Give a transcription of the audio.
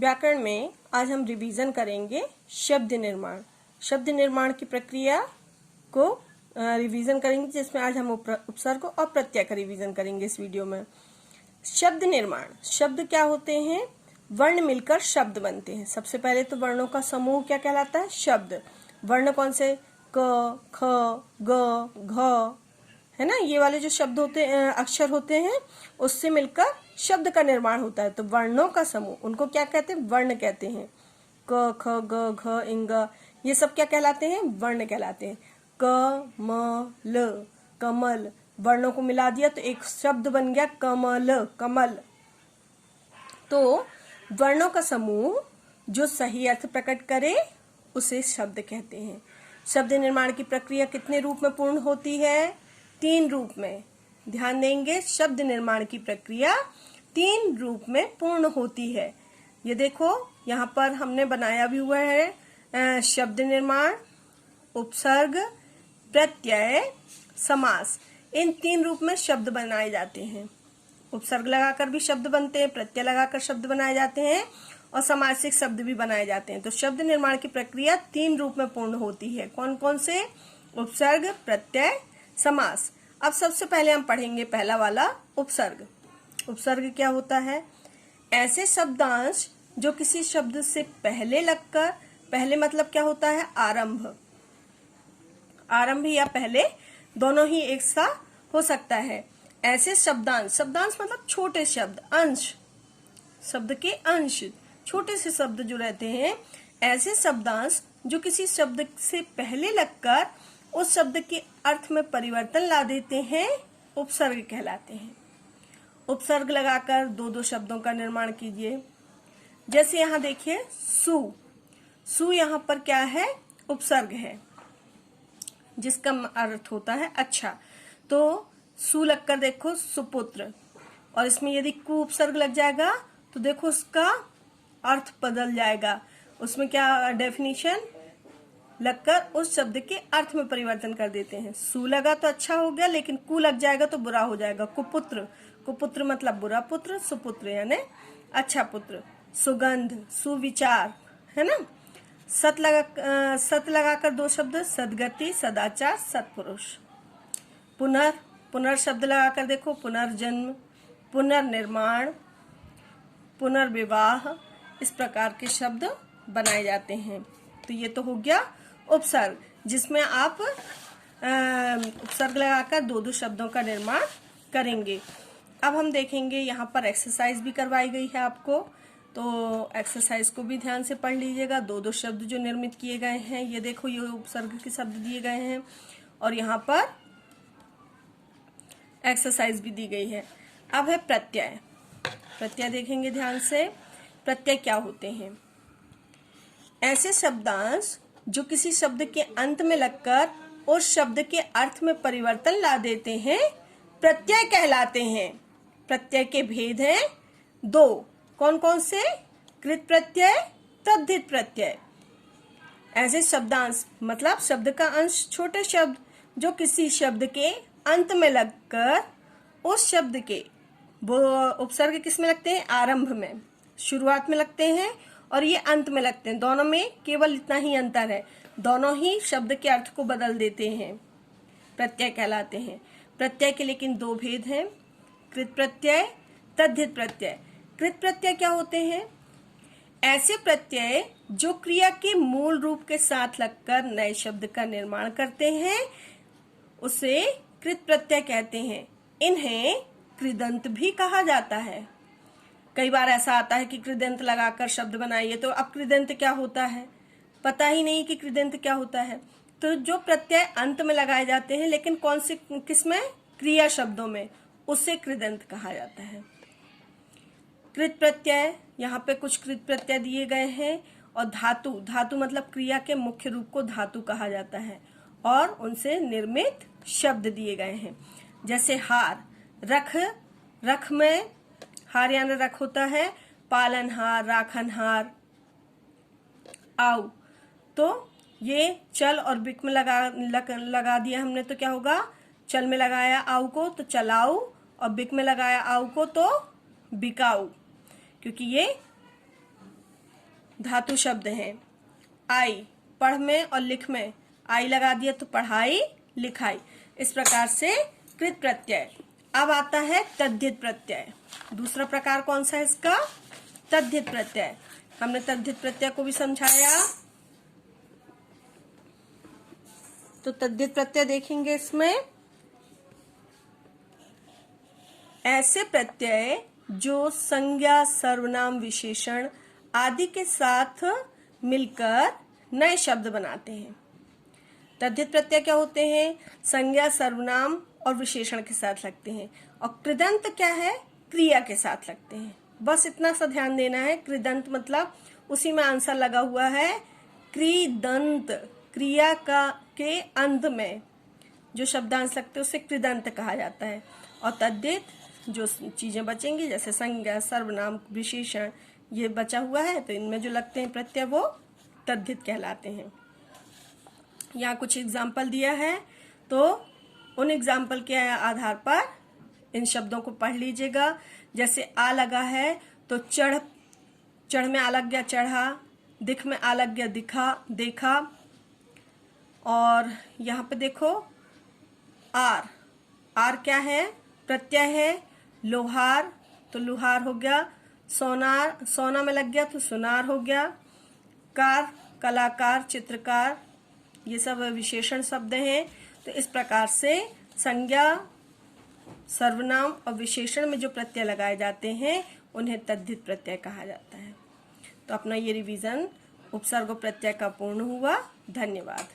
व्याकरण में आज हम रिवीजन करेंगे शब्द निर्माण। शब्द निर्माण की प्रक्रिया को रिवीजन करेंगे, जिसमें आज हम उपसर्ग और प्रत्यय का रिवीजन करेंगे इस वीडियो में। शब्द निर्माण, शब्द क्या होते हैं? वर्ण मिलकर शब्द बनते हैं। सबसे पहले तो वर्णों का समूह क्या कहलाता है? शब्द। वर्ण कौन से? क, ख, ग, घ, है ना, ये वाले जो शब्द होते हैं, अक्षर होते हैं, उससे मिलकर शब्द का निर्माण होता है। तो वर्णों का समूह, उनको क्या कहते हैं? वर्ण कहते हैं। क, ख, ग, घ, इंग, ये सब क्या कहलाते हैं? वर्ण कहलाते हैं। क, म, ल, कमल, वर्णों को मिला दिया तो एक शब्द बन गया कमल, कमल। तो वर्णों का समूह जो सही अर्थ प्रकट करे उसे शब्द कहते हैं। शब्द निर्माण की प्रक्रिया कितने रूप में पूर्ण होती है? 3 रूप में। ध्यान देंगे, शब्द निर्माण की प्रक्रिया 3 रूप में पूर्ण होती है। ये देखो, यहाँ पर हमने बनाया भी हुआ है शब्द निर्माण, उपसर्ग, प्रत्यय, समास। इन 3 रूप में शब्द बनाए जाते हैं। उपसर्ग लगाकर भी शब्द बनते हैं, प्रत्यय लगाकर शब्द बनाए जाते हैं और समासिक शब्द भी बनाए जाते हैं। तो शब्द निर्माण की प्रक्रिया 3 रूप में पूर्ण होती है। कौन कौन से? उपसर्ग, प्रत्यय, समास। अब सबसे पहले हम पढ़ेंगे पहला वाला उपसर्ग। उपसर्ग क्या होता है? ऐसे शब्दांश जो किसी शब्द से पहले लगकर, पहले मतलब क्या होता है? आरंभ, आरंभ या पहले, दोनों ही एक सा हो सकता है। ऐसे शब्दांश, शब्दांश मतलब छोटे शब्द, अंश, शब्द के अंश, छोटे से शब्द जो रहते हैं, ऐसे शब्दांश जो किसी शब्द से पहले लगकर उस शब्द के अर्थ में परिवर्तन ला देते हैं, उपसर्ग कहलाते हैं। उपसर्ग लगाकर 2-2 शब्दों का निर्माण कीजिए। जैसे यहाँ देखिए, सु, सु यहाँ पर क्या है? उपसर्ग है जिसका अर्थ होता है अच्छा। तो सु लगकर देखो सुपुत्र, और इसमें यदि कु उपसर्ग लग जाएगा तो देखो उसका अर्थ बदल जाएगा। उसमें क्या डेफिनेशन लगकर उस शब्द के अर्थ में परिवर्तन कर देते हैं। सु लगा तो अच्छा हो गया, लेकिन कु लग जाएगा तो बुरा हो जाएगा। कुपुत्र, कुपुत्र मतलब बुरा पुत्र, सुपुत्र यानी अच्छा पुत्र। सुगंध, सुविचार, है ना। सत लगाकर 2 शब्द, सदगति, सदाचार, सत्पुरुष। पुनर, पुनर शब्द लगाकर देखो, पुनर्जन्म, पुनर्निर्माण, पुनर्विवाह, इस प्रकार के शब्द बनाए जाते हैं। तो ये तो हो गया उपसर्ग, जिसमें आप उपसर्ग लगाकर 2-2 शब्दों का निर्माण करेंगे। अब हम देखेंगे, यहाँ पर एक्सरसाइज भी करवाई गई है आपको, तो एक्सरसाइज को भी ध्यान से पढ़ लीजिएगा। 2-2 शब्द जो निर्मित किए गए हैं, ये देखो, ये उपसर्ग के शब्द दिए गए हैं और यहाँ पर एक्सरसाइज भी दी गई है। अब है प्रत्यय। प्रत्यय देखेंगे ध्यान से। प्रत्यय क्या होते हैं? ऐसे शब्दांश जो किसी शब्द के अंत में लगकर उस शब्द के अर्थ में परिवर्तन ला देते हैं, प्रत्यय कहलाते हैं। प्रत्यय के भेद हैं 2। कौन कौन से? कृत प्रत्यय, तद्धित प्रत्यय। ऐसे शब्दांश मतलब शब्द का अंश, छोटे शब्द जो किसी शब्द के अंत में लगकर उस शब्द के, वो उपसर्ग किस में लगते हैं? आरंभ में, शुरुआत में लगते हैं और ये अंत में लगते हैं। दोनों में केवल इतना ही अंतर है, दोनों ही शब्द के अर्थ को बदल देते हैं, प्रत्यय कहलाते हैं। प्रत्यय के लेकिन 2 भेद हैं, कृत प्रत्यय, तद्धित प्रत्यय। कृत प्रत्यय क्या होते हैं? ऐसे प्रत्यय जो क्रिया के मूल रूप के साथ लगकर नए शब्द का निर्माण करते हैं, उसे कृत प्रत्यय कहते हैं। इन्हें कृदंत भी कहा जाता है। कई बार ऐसा आता है कि कृदंत लगाकर शब्द बनाइए, तो अब कृदंत क्या होता है पता ही नहीं कि कृदंत क्या होता है। तो जो प्रत्यय अंत में लगाए जाते हैं लेकिन कौन से, किसमें? क्रिया शब्दों में, उसे कृदंत कहा जाता है। कृत प्रत्यय, यहाँ पे कुछ कृत प्रत्यय दिए गए हैं। और धातु, धातु मतलब क्रिया के मुख्य रूप को धातु कहा जाता है और उनसे निर्मित शब्द दिए गए हैं। जैसे हार, रख, रख में हार यानी रख होता है, पालनहार, राखनहार, आओ। तो ये चल और बिक में लगा दिया हमने तो क्या होगा? चल में लगाया आओ को तो चलाऊ, और बिक में लगाया आओ को तो बिकाऊ, क्योंकि ये धातु शब्द हैं। आई, पढ़ में और लिख में आई लगा दिया तो पढ़ाई लिखाई। इस प्रकार से कृत प्रत्यय। अब आता है तद्धित प्रत्यय। दूसरा प्रकार कौन सा है इसका? तद्धित प्रत्यय। हमने तद्धित प्रत्यय को भी समझाया, तो तद्धित प्रत्यय देखेंगे इसमें ऐसे प्रत्यय जो संज्ञा, सर्वनाम, विशेषण आदि के साथ मिलकर नए शब्द बनाते हैं। तद्धित प्रत्यय क्या होते हैं? संज्ञा, सर्वनाम और विशेषण के साथ लगते हैं। और कृदंत क्या है? क्रिया के साथ लगते हैं। बस इतना सा ध्यान देना है। कृदंत मतलब उसी में आंसर लगा हुआ है, कृदंत। क्रिया का के अंत में जो शब्दांश लगते हैं उसे कृदंत कहा जाता है। और तद्धित जो चीजें बचेंगी जैसे संज्ञा, सर्वनाम, विशेषण, ये बचा हुआ है तो इनमें जो लगते हैं प्रत्यय वो तद्धित कहलाते हैं। यहाँ कुछ एग्जाम्पल दिया है तो उन एग्जाम्पल के आधार पर इन शब्दों को पढ़ लीजिएगा। जैसे आ लगा है तो चढ़, चढ़ में आ लग गया चढ़ा। दिख में आ लग गया दिखा, देखा। और यहाँ पे देखो आर, आर क्या है? प्रत्यय है। लोहार तो लुहार हो गया। सोनार, सोना में लग गया तो सुनार हो गया। कार, कलाकार, चित्रकार, ये सब विशेषण शब्द हैं। तो इस प्रकार से संज्ञा, सर्वनाम और विशेषण में जो प्रत्यय लगाए जाते हैं उन्हें तद्धित प्रत्यय कहा जाता है। तो अपना ये रिवीजन उपसर्ग प्रत्यय का पूर्ण हुआ। धन्यवाद।